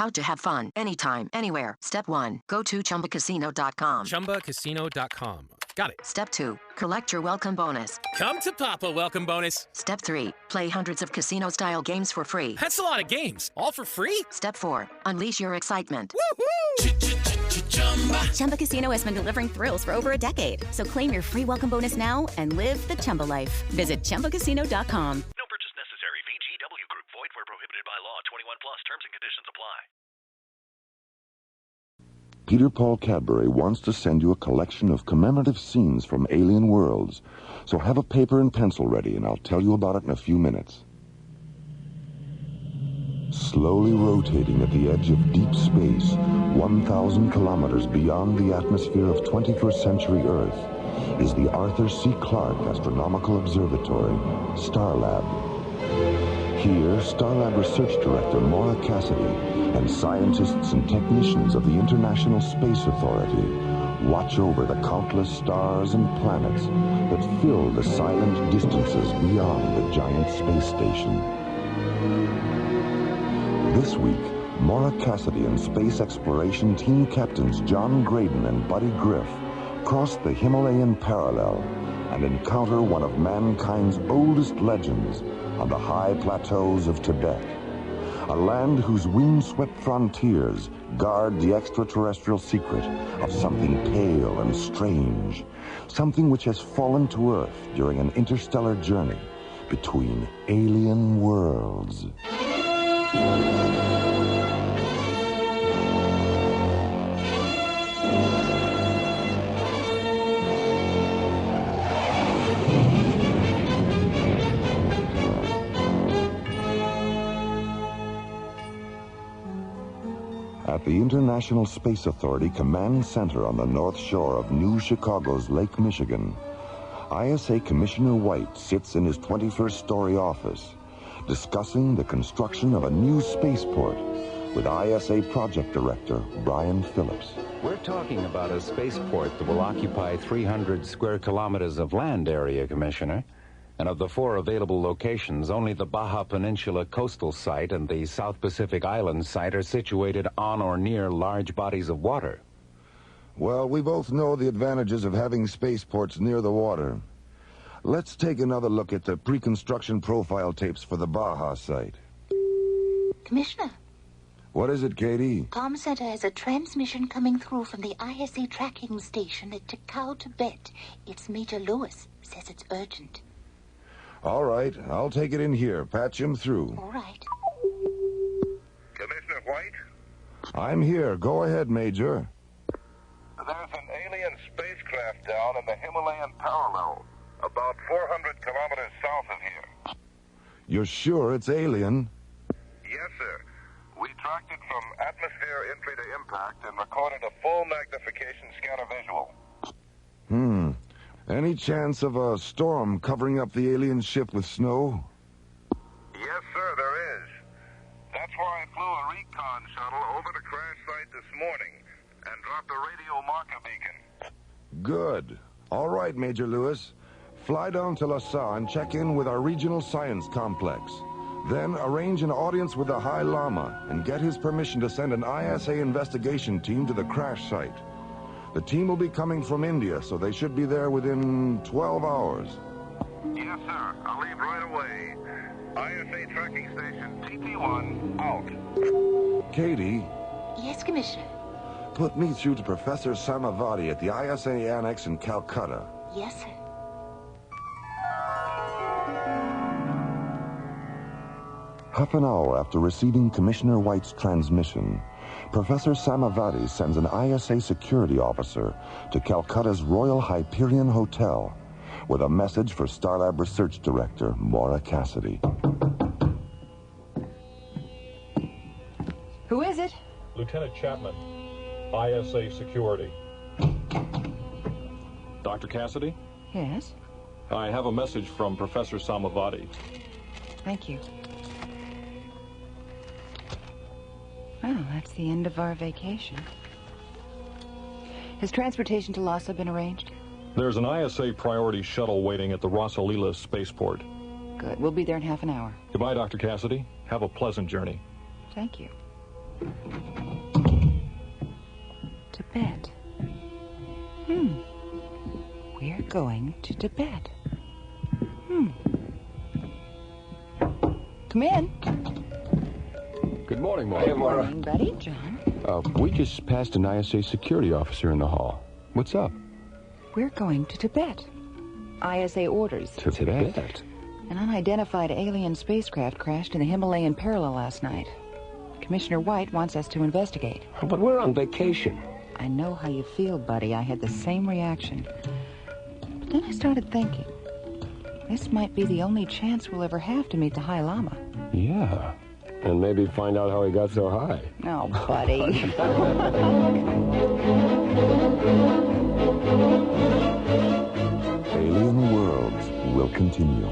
How to have fun anytime, anywhere. Step 1. Go to ChumbaCasino.com. ChumbaCasino.com. Got it. Step 2. Collect your welcome bonus. Come to Papa welcome bonus. Step 3. Play hundreds of casino-style games for free. That's a lot of games. All for free? Step 4. Unleash your excitement. Woohoo! Chumba Casino has been delivering thrills for over a decade. So claim your free welcome bonus now and live the Chumba life. Visit ChumbaCasino.com. No purchase necessary. VGW Group. Void where prohibited by law. 21 plus. Terms and conditions apply. Peter Paul Cadbury wants to send you a collection of commemorative scenes from alien worlds. So have a paper and pencil ready, and I'll tell you about it in a few minutes. Slowly rotating at the edge of deep space, 1,000 kilometers beyond the atmosphere of 21st century Earth, is the Arthur C. Clarke Astronomical Observatory, STARLab. Here, STARLab Research Director Mora Cassidy and scientists and technicians of the International Space Authority watch over the countless stars and planets that fill the silent distances beyond the giant space station. This week, Mora Cassidy and space exploration team captains John Graydon and Buddy Griff cross the Himalayan Parallel and encounter one of mankind's oldest legends on the high plateaus of Tibet, a land whose windswept frontiers guard the extraterrestrial secret of something pale and strange, something which has fallen to Earth during an interstellar journey between alien worlds. At the International Space Authority Command Center on the North Shore of New Chicago's Lake Michigan, ISA Commissioner White sits in his 21st story office, discussing the construction of a new spaceport with ISA Project Director Brian Phillips. We're talking about a spaceport that will occupy 300 square kilometers of land area, Commissioner. And of the 4 available locations, only the Baja Peninsula coastal site and the South Pacific Islands site are situated on or near large bodies of water. Well, we both know the advantages of having spaceports near the water. Let's take another look at the pre-construction profile tapes for the Baja site. Commissioner. What is it, Katie? Com Center has a transmission coming through from the ISA tracking station at Tikal, Tibet. It's Major Lewis. Says it's urgent. All right, I'll take it in here. Patch him through. All right. Commissioner White? I'm here. Go ahead, Major. There's an alien spacecraft down in the Himalayan Parallel, about 400 kilometers south of here. You're sure it's alien? Yes, sir. We tracked it from atmosphere entry to impact and recorded a full magnification scanner visual. Any chance of a storm covering up the alien ship with snow? Yes, sir, there is. That's why I flew a recon shuttle over the crash site this morning and dropped a radio marker beacon. Good. All right, Major Lewis. Fly down to Lhasa and check in with our regional science complex. Then arrange an audience with the High Lama and get his permission to send an ISA investigation team to the crash site. The team will be coming from India, so they should be there within 12 hours. Yes, sir. I'll leave right away. ISA tracking station TT1 out. Katie? Yes, Commissioner. Put me through to Professor Samavati at the ISA Annex in Calcutta. Yes, sir. Half an hour after receiving Commissioner White's transmission, Professor Samavati sends an ISA security officer to Calcutta's Royal Hyperion Hotel with a message for STARLab Research Director Mora Cassidy. Who is it? Lieutenant Chapman, ISA Security. Dr. Cassidy? Yes? I have a message from Professor Samavati. Thank you. Well, that's the end of our vacation. Has transportation to Lhasa been arranged? There's an ISA priority shuttle waiting at the Rasalila spaceport. Good. We'll be there in half an hour. Goodbye, Dr. Cassidy. Have a pleasant journey. Thank you. Tibet. We're going to Tibet. Come in. Good morning, Mora. Good morning, buddy. John. We just passed an ISA security officer in the hall. What's up? We're going to Tibet. ISA orders. Tibet? An unidentified alien spacecraft crashed in the Himalayan Parallel last night. Commissioner White wants us to investigate. But we're on vacation. I know how you feel, buddy. I had the same reaction. But then I started thinking, this might be the only chance we'll ever have to meet the High Lama. Yeah. And maybe find out how he got so high. Oh, buddy. Alien Worlds will continue.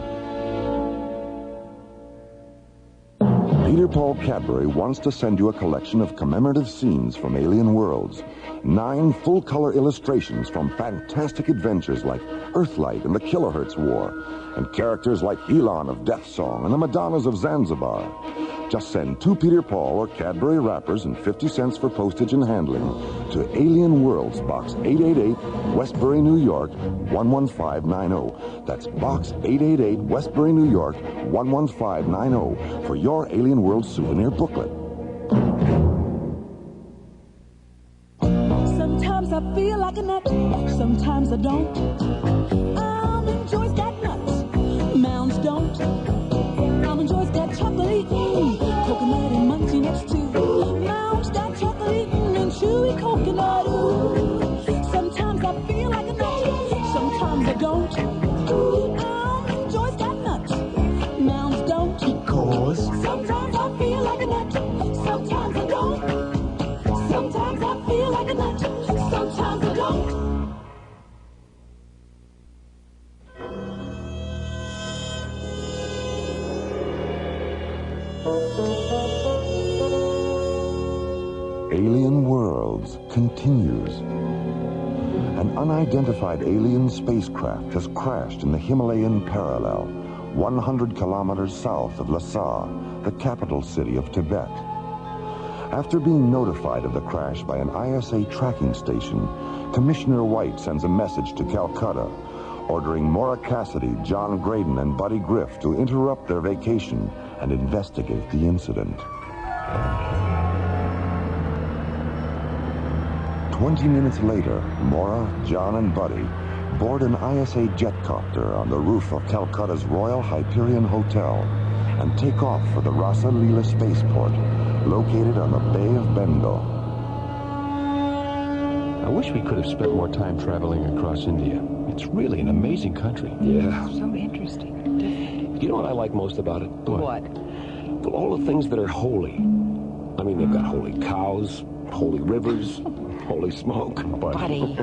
Peter Paul Cadbury wants to send you a collection of commemorative scenes from Alien Worlds. 9 full-color illustrations from fantastic adventures like Earthlight and the Kilohertz War, and characters like Elon of Death Song and the Madonnas of Zanzibar. Just send 2 Peter Paul or Cadbury wrappers and 50 cents for postage and handling to Alien Worlds, Box 888, Westbury, New York, 11590. That's Box 888, Westbury, New York, 11590 for your Alien Worlds souvenir booklet. Sometimes I feel like a nut, sometimes I don't. Almond joys got nuts, mounds don't. Almond joys got chocolate eating, coconut and munchy next to. Mounds got chocolate eating and chewy coconut. Ooh. Sometimes I feel like a nut, sometimes I don't. Almond joys got nuts, mounds don't. Because sometimes I feel like a nut, sometimes I don't. Sometimes I feel like a nut, sometimes I don't. Alien Worlds continues. An unidentified alien spacecraft has crashed in the Himalayan Parallel, 100 kilometers south of Lhasa, the capital city of Tibet. After being notified of the crash by an ISA tracking station, Commissioner White sends a message to Calcutta, ordering Mora Cassidy, John Graydon, and Buddy Griff to interrupt their vacation and investigate the incident. 20 minutes later, Mora, John, and Buddy board an ISA jetcopter on the roof of Calcutta's Royal Hyperion Hotel and take off for the Rasa Leela spaceport, located on the Bay of Bengal. I wish we could have spent more time traveling across India. It's really an amazing country. Yeah. So interesting. You know what I like most about it? What? Well, all the things that are holy. I mean, they've got holy cows, holy rivers, holy smoke. Buddy.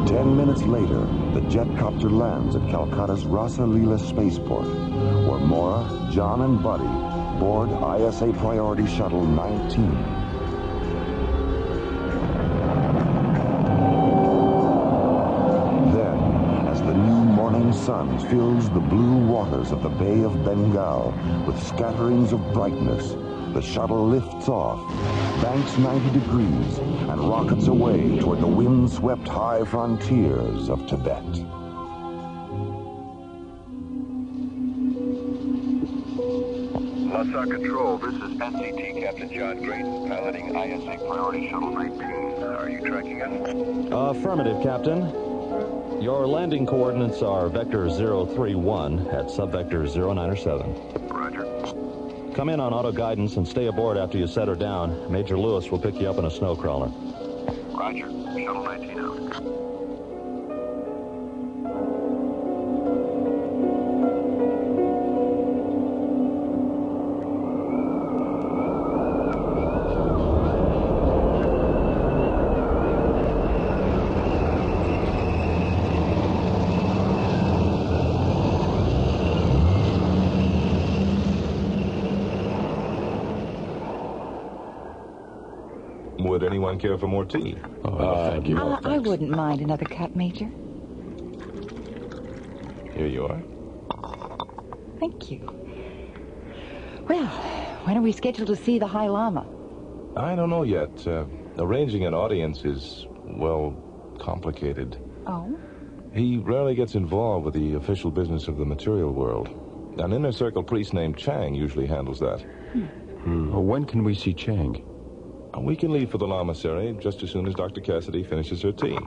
10 minutes later, the jetcopter lands at Calcutta's Rasa Leela spaceport, where Mora, John, and Buddy board ISA Priority Shuttle 19. Then, as the new morning sun fills the blue waters of the Bay of Bengal with scatterings of brightness, the shuttle lifts off, banks 90 degrees, and rockets away toward the wind-swept high frontiers of Tibet. Lhasa Control, this is NCT Captain John Graydon, piloting ISA Priority Shuttle 19. Are you tracking us? Affirmative, Captain. Your landing coordinates are vector 031 at subvector 097. Roger. Come in on auto guidance and stay aboard after you set her down. Major Lewis will pick you up in a snow crawler. Roger. Shuttle 19 out. Would anyone care for more tea? Thank you. I wouldn't mind another cup, Major. Here you are. Thank you. Well, when are we scheduled to see the High Lama? I don't know yet. Arranging an audience is, well, complicated. Oh? He rarely gets involved with the official business of the material world. An inner circle priest named Chang usually handles that. Well, when can we see Chang? We can leave for the Lamasery just as soon as Dr. Cassidy finishes her tea.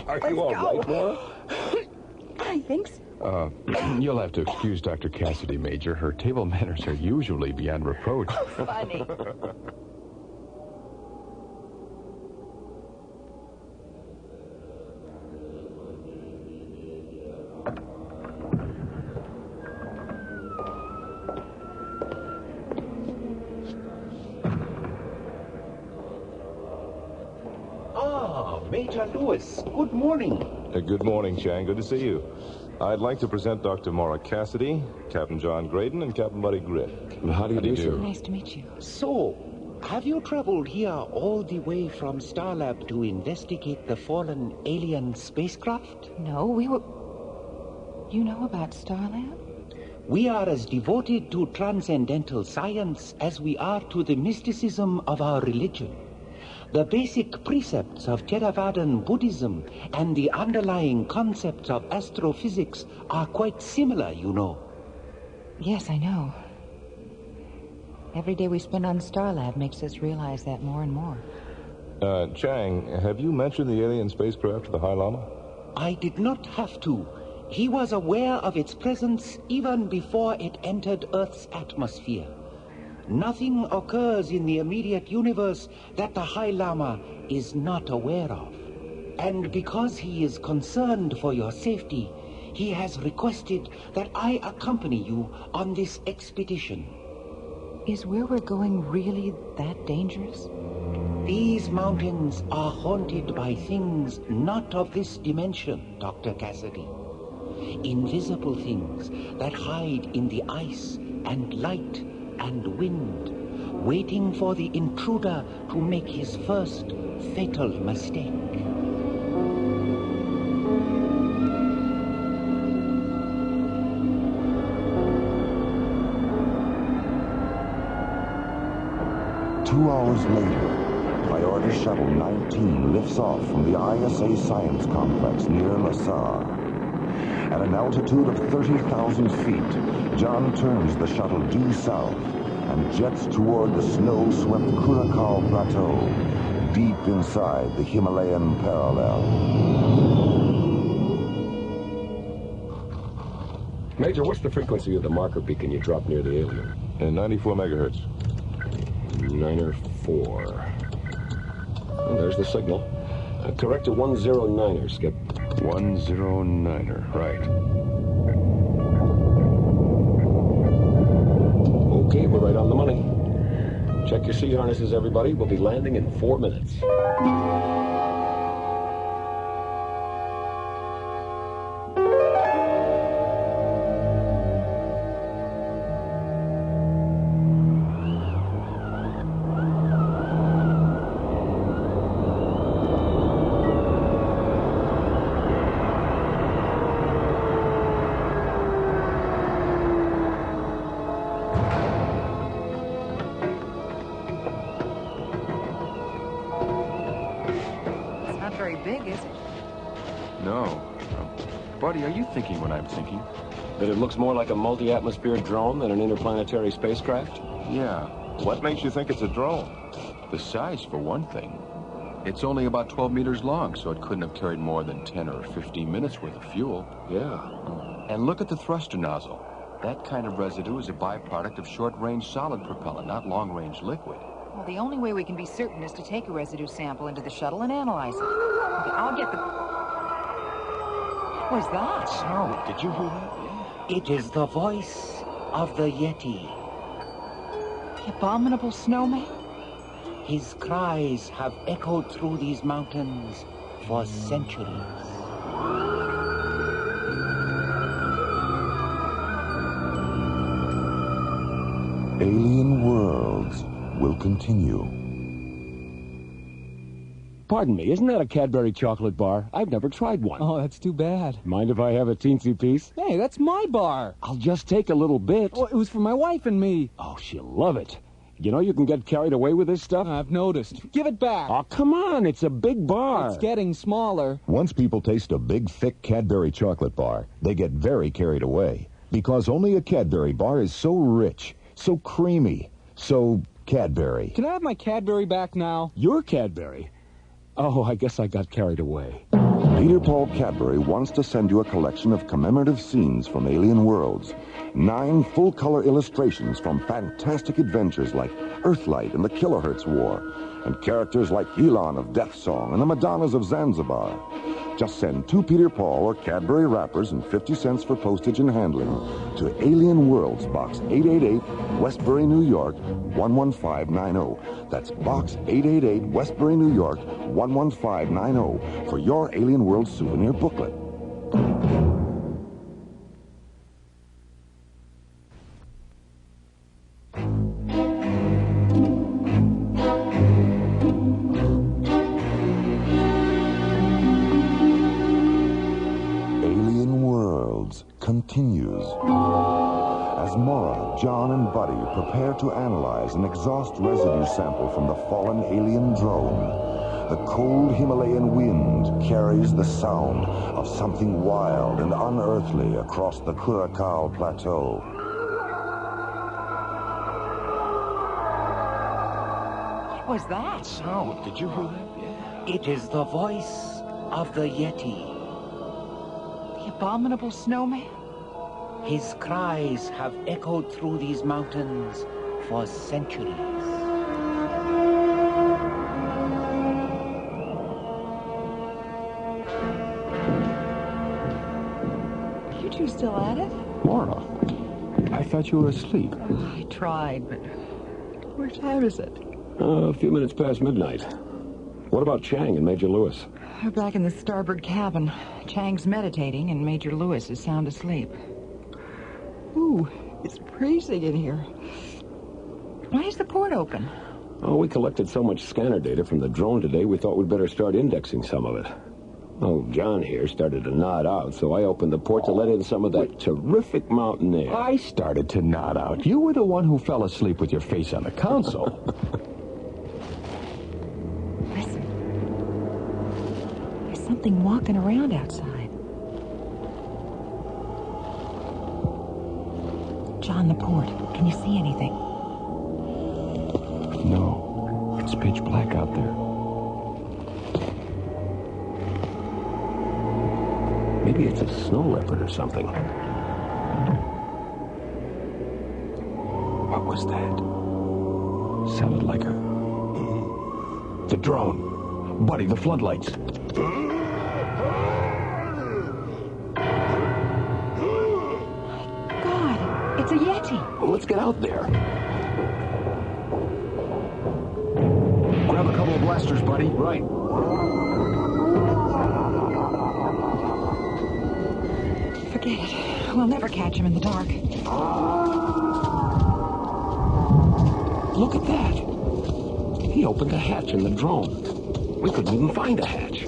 Are you all right, Mora? I think so. You'll have to excuse Dr. Cassidy, Major. Her table manners are usually beyond reproach. Funny. Major Lewis, good morning. Good morning, Chang. Good to see you. I'd like to present Dr. Mora Cassidy, Captain John Graydon, and Captain Buddy Griff. How do you do, sir? Nice to meet you. So, have you traveled here all the way from STARLab to investigate the fallen alien spacecraft? No, we were... You know about STARLab? We are as devoted to transcendental science as we are to the mysticism of our religion. The basic precepts of Theravadan Buddhism and the underlying concepts of astrophysics are quite similar, you know. Yes, I know. Every day we spend on STARLab makes us realize that more and more. Chang, have you mentioned the alien spacecraft to the High Lama? I did not have to. He was aware of its presence even before it entered Earth's atmosphere. Nothing occurs in the immediate universe that the High Lama is not aware of. And because he is concerned for your safety, he has requested that I accompany you on this expedition. Is where we're going really that dangerous? These mountains are haunted by things not of this dimension, Dr. Cassidy. Invisible things that hide in the ice and light and wind, waiting for the intruder to make his first fatal mistake. Two hours later, Priority Shuttle 19 lifts off from the ISA Science Complex near Lasar. At an altitude of 30,000 feet, John turns the shuttle due south and jets toward the snow-swept Kurakal Plateau, deep inside the Himalayan Parallel. Major, what's the frequency of the marker beacon you dropped near the alien? 94 megahertz. 9-4. And there's the signal. Correct to 109er, Skip. 109er, right. Okay, we're right on the money. Check your seat harnesses, everybody. We'll be landing in 4 minutes. Buddy, are you thinking what I'm thinking? That it looks more like a multi-atmosphere drone than an interplanetary spacecraft? Yeah. What makes you think it's a drone? The size, for one thing. It's only about 12 meters long, so it couldn't have carried more than 10 or 15 minutes worth of fuel. Yeah. And look at the thruster nozzle. That kind of residue is a byproduct of short-range solid propellant, not long-range liquid. Well, the only way we can be certain is to take a residue sample into the shuttle and analyze it. Okay, I'll get the... What was that? Snow, did you hear that? It is the voice of the Yeti. The abominable snowman? His cries have echoed through these mountains for centuries. Alien Worlds will continue. Pardon me, isn't that a Cadbury chocolate bar? I've never tried one. Oh, that's too bad. Mind if I have a teensy piece? Hey, that's my bar. I'll just take a little bit. Oh, it was for my wife and me. Oh, she'll love it. You know you can get carried away with this stuff? I've noticed. Give it back. Oh, come on, it's a big bar. It's getting smaller. Once people taste a big, thick Cadbury chocolate bar, they get very carried away. Because only a Cadbury bar is so rich, so creamy, so Cadbury. Can I have my Cadbury back now? Your Cadbury? Oh, I guess I got carried away. Peter Paul Cadbury wants to send you a collection of commemorative scenes from alien worlds. 9 full-color illustrations from fantastic adventures like Earthlight and the Kilohertz War, and characters like Elon of Death Song and the Madonnas of Zanzibar. Just send 2 Peter Paul or Cadbury wrappers and 50 cents for postage and handling to Alien Worlds, Box 888, Westbury, New York, 11590. That's Box 888, Westbury, New York, 11590 for your Alien World souvenir booklet. Continues. As Mora, John, and Buddy prepare to analyze and exhaust residue sample from the fallen alien drone, the cold Himalayan wind carries the sound of something wild and unearthly across the Curacao Plateau. What was that? Sound. Did you hear that? Yeah. It is the voice of the Yeti. The abominable snowman? His cries have echoed through these mountains for centuries. You two still at it? Mora, I thought you were asleep. I tried, but what time is it? A few minutes past midnight. What about Chang and Major Lewis? We're back in the starboard cabin. Chang's meditating, and Major Lewis is sound asleep. Ooh, it's freezing in here. Why is the port open? Oh, we collected so much scanner data from the drone today, we thought we'd better start indexing some of it. Oh, John here started to nod out, so I opened the port to let in some of that terrific mountain air. I started to nod out. You were the one who fell asleep with your face on the console. Listen. There's something walking around outside. John, the port. Can you see anything? No. It's pitch black out there. Maybe it's a snow leopard or something. What was that? Sounded like the drone. Buddy, the floodlights. It's a Yeti. Well, let's get out there. Grab a couple of blasters, buddy. Right. Forget it. We'll never catch him in the dark. Look at that. He opened a hatch in the drone. We couldn't even find a hatch.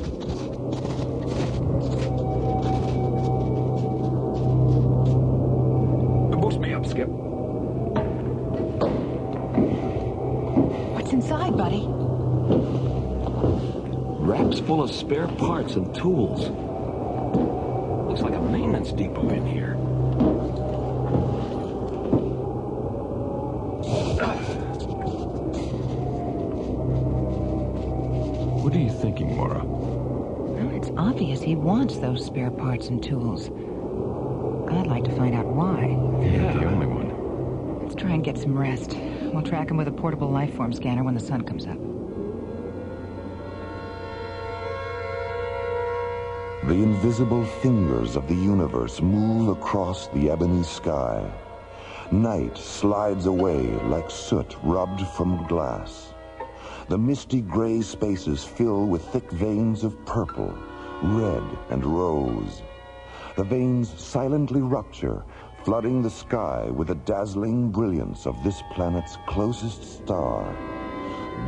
Boost me up, Skip. What's inside, buddy? Racks full of spare parts and tools. Looks like a maintenance depot in here. What are you thinking, Mora? Well, it's obvious he wants those spare parts and tools. I'd like to find out why. You're the only one. Let's try and get some rest. We'll track him with a portable lifeform scanner when the sun comes up. The invisible fingers of the universe move across the ebony sky. Night slides away like soot rubbed from glass. The misty gray spaces fill with thick veins of purple, red, and rose. The veins silently rupture, flooding the sky with the dazzling brilliance of this planet's closest star,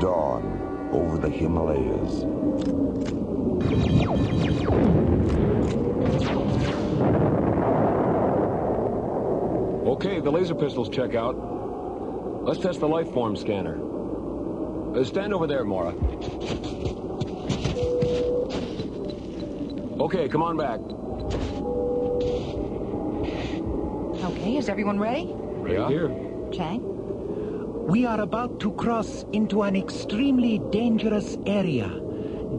dawn. over the Himalayas. Okay, the laser pistols check out. Let's test the life form scanner. Stand over there, Mora. Okay, come on back. Okay, is everyone ready? Yeah. Here. Chang? We are about to cross into an extremely dangerous area.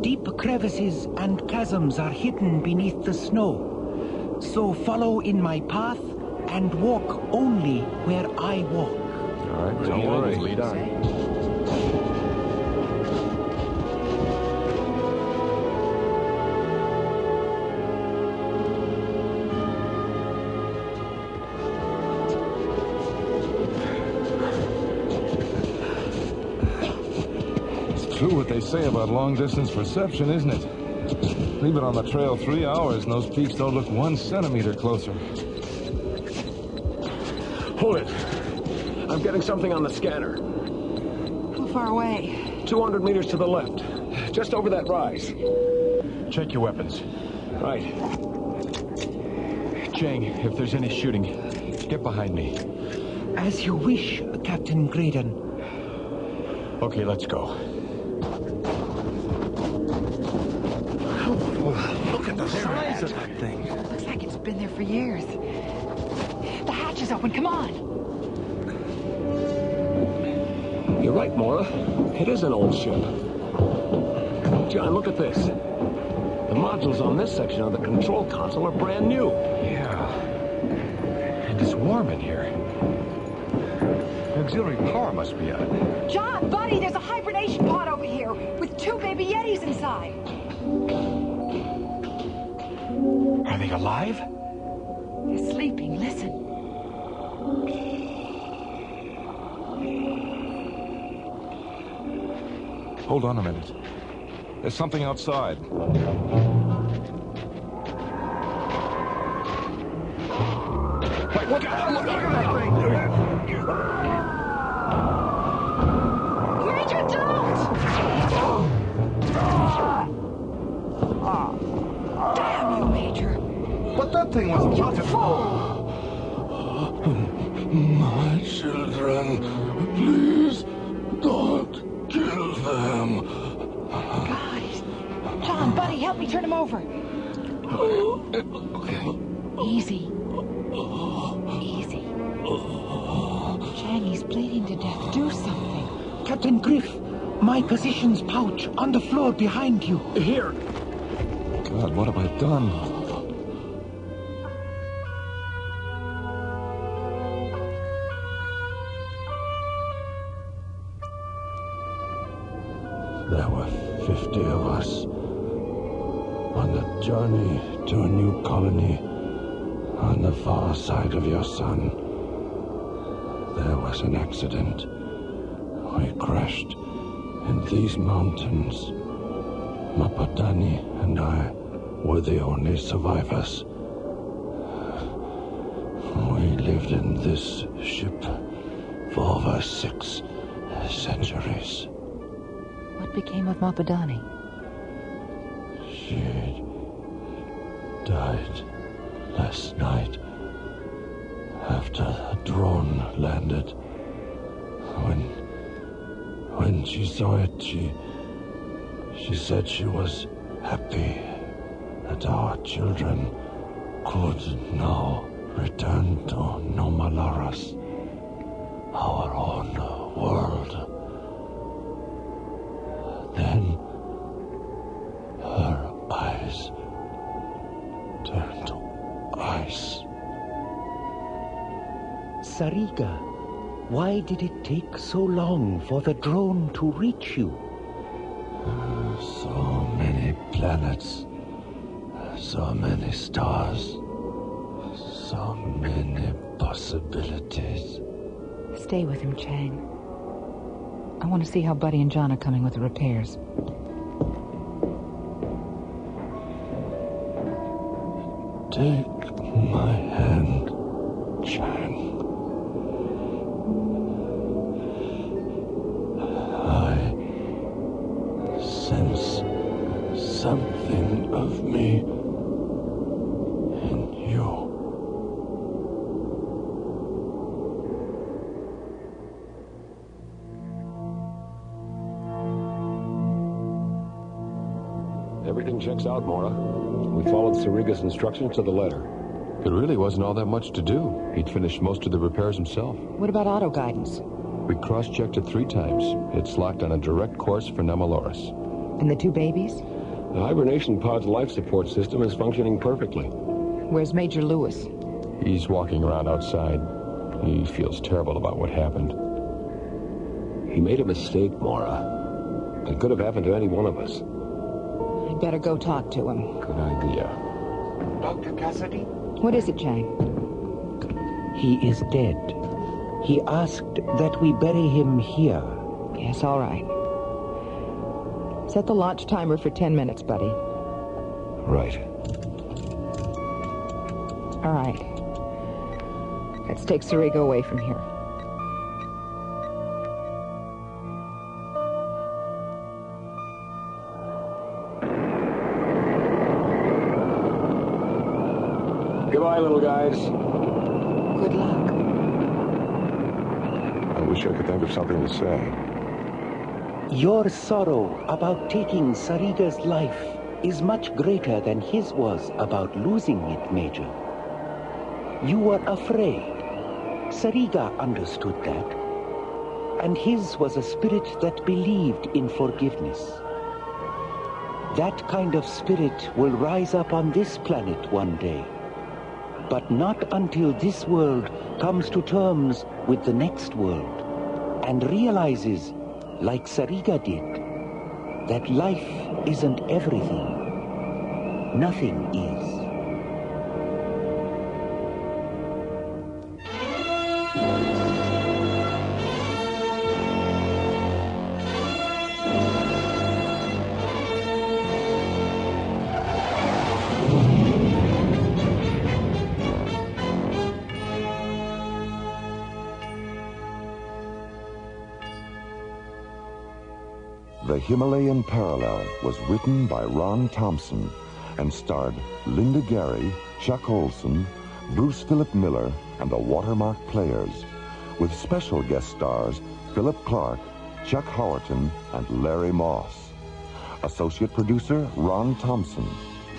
Deep crevices and chasms are hidden beneath the snow. So follow in my path and walk only where I walk. All right, don't worry. Lead on. True what they say about long-distance perception, isn't it? Leave it on the trail 3 hours and those peaks don't look 1 centimeter closer. Hold it. I'm getting something on the scanner. How far away? 200 meters to the left. Just over that rise. Check your weapons. Right. Chang, if there's any shooting, get behind me. As you wish, Captain Graydon. Okay, let's go. Look at the size of that thing. Looks like it's been there for years. The hatch is open, come on. You're right, Mora. It is an old ship. John, look at this. The modules on this section of the control console are brand new. Yeah. And it's warm in here. Auxiliary power must be out. John, buddy, there's a hibernation pod over here with 2 baby Yetis inside. Are they alive? They're sleeping, listen. Hold on a minute. There's something outside. Wait, look at that thing! Major, don't! Damn you, Major. But that thing was about to fall. My children, please don't kill them. Guys. John, buddy, help me turn him over. Easy. Easy. Chang, he's bleeding to death. Do something. Captain Griff, my position's pouch on the floor behind you. Here. God, what have I done? There were 50 of us on the journey to a new colony on the far side of your sun. There was an accident. We crashed in these mountains. Mapadani and I were the only survivors. We lived in this ship for over 6 centuries. What became of Mapadani? She died last night after a drone landed. When she saw it, she said she was happy that our children could now return to Nomalaras, our own world. Then her eyes turned to ice. Sariga, why did it take so long for the drone to reach you? So many planets, so many stars, so many possibilities. Stay with him, Chang. I want to see how Buddy and John are coming with the repairs. Take my hand, Chang. something of me in you. Everything checks out, Mora. We followed Sariga's instructions to the letter. It really wasn't all that much to do. He'd finished most of the repairs himself. What about auto guidance? We cross-checked it 3 times. It's locked on a direct course for Nemaloris. And the 2 babies? The hibernation pod's life support system is functioning perfectly. Where's Major Lewis? He's walking around outside. He feels terrible about what happened. He made a mistake, Mora. It could have happened to any one of us. I'd better go talk to him. Good idea. Dr. Cassidy? What is it, Chang? He is dead. He asked that we bury him here. Yes, all right. Set the launch timer for 10 minutes, buddy. Right. All right. Let's take Sariga away from here. Goodbye, little guys. Good luck. I wish I could think of something to say. Your sorrow about taking Sariga's life is much greater than his was about losing it, Major. You were afraid. Sariga understood that. And his was a spirit that believed in forgiveness. That kind of spirit will rise up on this planet one day. But not until this world comes to terms with the next world and realizes, like Sariga did, that life isn't everything. Nothing is. The Himalayan Parallel was written by Ron Thompson and starred Linda Gary, Chuck Olson, Bruce Philip Miller, and the Watermark Players, with special guest stars Philip Clark, Chuck Howerton, and Larry Moss. Associate producer Ron Thompson.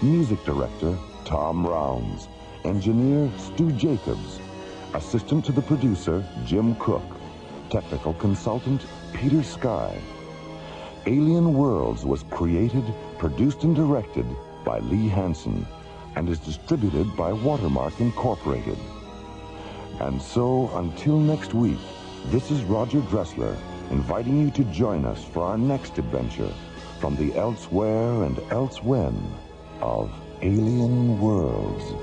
Music director Tom Rounds. Engineer Stu Jacobs. Assistant to the producer Jim Cook. Technical consultant Peter Sky. Alien Worlds was created, produced, and directed by Lee Hansen and is distributed by Watermark Incorporated. And so, until next week, this is Roger Dressler inviting you to join us for our next adventure from the elsewhere and elsewhen of Alien Worlds.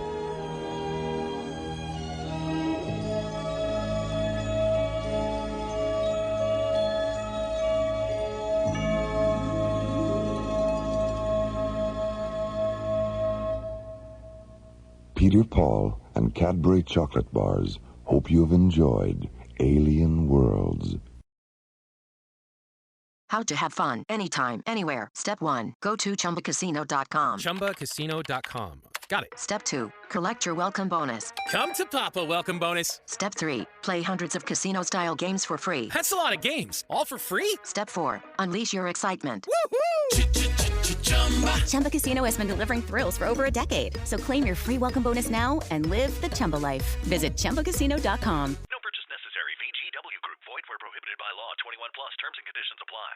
Peter Paul and Cadbury chocolate bars hope you have enjoyed Alien Worlds. How to have fun anytime, anywhere. Step 1. Go to ChumbaCasino.com. ChumbaCasino.com. Got it. Step 2. Collect your welcome bonus. Come to Papa Welcome Bonus. Step 3. Play hundreds of casino-style games for free. That's a lot of games. All for free? Step 4. Unleash your excitement. Woohoo! Chumba Casino has been delivering thrills for over a decade. So claim your free welcome bonus now and live the Chumba life. Visit ChumbaCasino.com. No purchase necessary. VGW Group. Void where prohibited by law. 21 plus. Terms and conditions apply.